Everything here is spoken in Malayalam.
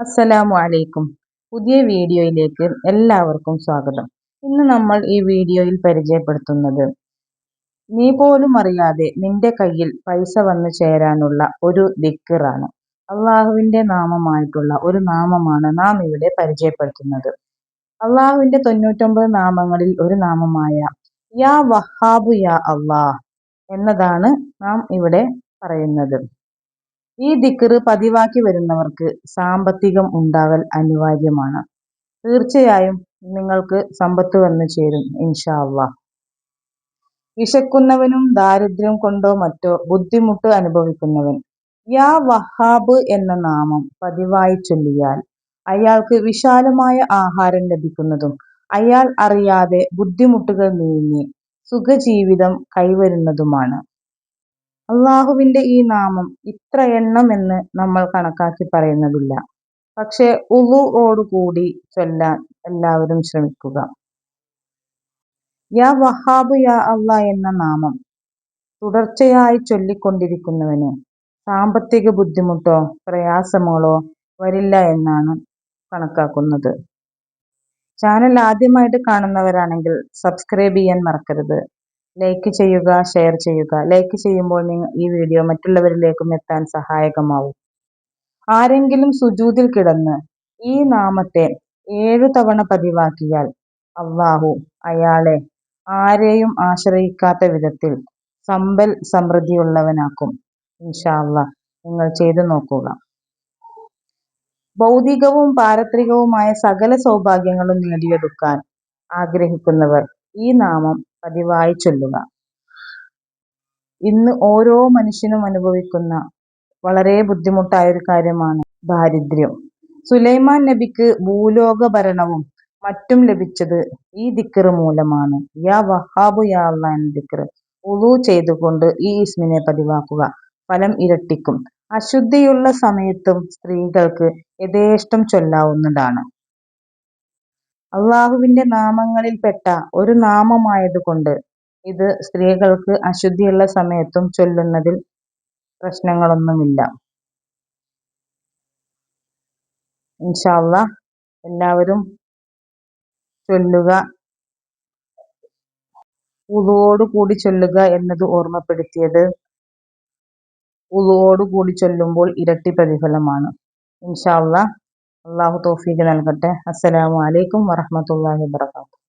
അസ്സലാമു അലൈക്കും. പുതിയ വീഡിയോയിലേക്ക് എല്ലാവർക്കും സ്വാഗതം. ഇന്ന് നമ്മൾ ഈ വീഡിയോയിൽ പരിചയപ്പെടുത്തുന്നത് നീ പോലും അറിയാതെ നിന്റെ കയ്യിൽ പൈസ വന്നു ചേരാനുള്ള ഒരു ദിക്റാണ്. അള്ളാഹുവിന്റെ നാമമായിട്ടുള്ള ഒരു നാമമാണ് നാം ഇവിടെ പരിചയപ്പെടുത്തുന്നത്. അള്ളാഹുവിന്റെ 99 നാമങ്ങളിൽ ഒരു നാമമായ യാ വഹാബു യാ അള്ളാഹ് എന്നതാണ് നാം ഇവിടെ പറയുന്നത്. ഈ ദിക്റ് പതിവാക്കി വരുന്നവർക്ക് സാമ്പത്തികം ഉണ്ടാകൽ അനിവാര്യമാണ്. തീർച്ചയായും നിങ്ങൾക്ക് സമ്പത്ത് വന്നു ചേരും ഇൻഷാ അള്ളാഹ്. വിശക്കുന്നവനും ദാരിദ്ര്യം കൊണ്ടോ മറ്റോ ബുദ്ധിമുട്ട് അനുഭവിക്കുന്നവൻ യാ വഹാബ് എന്ന നാമം പതിവായി ചൊല്ലിയാൽ അയാൾക്ക് വിശാലമായ ആഹാരം ലഭിക്കുന്നതും അയാൾ അറിയാതെ ബുദ്ധിമുട്ടുകൾ നീങ്ങി സുഖജീവിതം കൈവരുന്നതുമാണ്. അള്ളാഹുവിന്റെ ഈ നാമം ഇത്ര എണ്ണം എന്ന് നമ്മൾ കണക്കാക്കി പറയുന്നതില്ല. പക്ഷെ കൂടി ചൊല്ലാൻ എല്ലാവരും ശ്രമിക്കുക. യാ വഹാബ് യാ അള്ളാ എന്ന നാമം തുടർച്ചയായി ചൊല്ലിക്കൊണ്ടിരിക്കുന്നവന് സാമ്പത്തിക ബുദ്ധിമുട്ടോ പ്രയാസങ്ങളോ വരില്ല എന്നാണ് കണക്കാക്കുന്നത്. ചാനൽ ആദ്യമായിട്ട് കാണുന്നവരാണെങ്കിൽ സബ്സ്ക്രൈബ് ചെയ്യാൻ മറക്കരുത്. ലൈക്ക് ചെയ്യുക, ഷെയർ ചെയ്യുക. ലൈക്ക് ചെയ്യുമ്പോൾ ഈ വീഡിയോ മറ്റുള്ളവരിലേക്കും എത്താൻ സഹായകമാവും. ആരെങ്കിലും സുജൂദിൽ കിടന്ന് ഈ നാമത്തെ 7 തവണ പതിവാക്കിയാൽ അള്ളാഹു അയാളെ ആരെയും ആശ്രയിക്കാത്ത വിധത്തിൽ സമ്പൽ സമൃദ്ധിയുള്ളവനാക്കും. ഇൻഷാ അള്ളാഹ് നിങ്ങൾ ചെയ്തു നോക്കുക. ഭൗതികവും പാരത്രികവുമായ സകല സൗഭാഗ്യങ്ങളും നേടിയെടുക്കാൻ ആഗ്രഹിക്കുന്നവർ ഈ നാമം പതിവായി ചൊല്ലുക. ഇന്ന് ഓരോ മനുഷ്യനും അനുഭവിക്കുന്ന വളരെ ബുദ്ധിമുട്ടായ ഒരു കാര്യമാണ് ദാരിദ്ര്യം. സുലൈമാൻ നബിക്ക് ഭൂലോക ഭരണവും മറ്റും ലഭിച്ചത് ഈ ദിക്റ് മൂലമാണ്. യാ വഹാബു യാ അള്ളാ എന്ന ദിക്റ് വുളു ചെയ്തുകൊണ്ട് ഈ ഇസ്മിനെ പതിവാക്കുക. ഫലം ഇരട്ടിക്കും. അശുദ്ധിയുള്ള സമയത്തും സ്ത്രീകൾക്ക് യഥേഷ്ടം ചൊല്ലാവുന്നതാണ്. അള്ളാഹുവിന്റെ നാമങ്ങളിൽപ്പെട്ട ഒരു നാമമായതുകൊണ്ട് ഇത് സ്ത്രീകൾക്ക് അശുദ്ധിയുള്ള സമയത്തും ചൊല്ലുന്നതിൽ പ്രശ്നങ്ങളൊന്നുമില്ല. ഇൻഷാ അള്ളാഹ് എല്ലാവരും ചൊല്ലുക. കൂടി ചൊല്ലുക എന്നത് ഓർമ്മപ്പെടുത്തിയത്. കൂടി ചൊല്ലുമ്പോൾ ഇരട്ടി പ്രതിഫലമാണ്. ഇൻഷാ അള്ളാഹ് അള്ളാഹു തൗഫീഖ് നൽകട്ടെ. അസ്സലാമു അലൈക്കും വറഹ്മത്തുള്ളാഹി വബറകാതുഹു.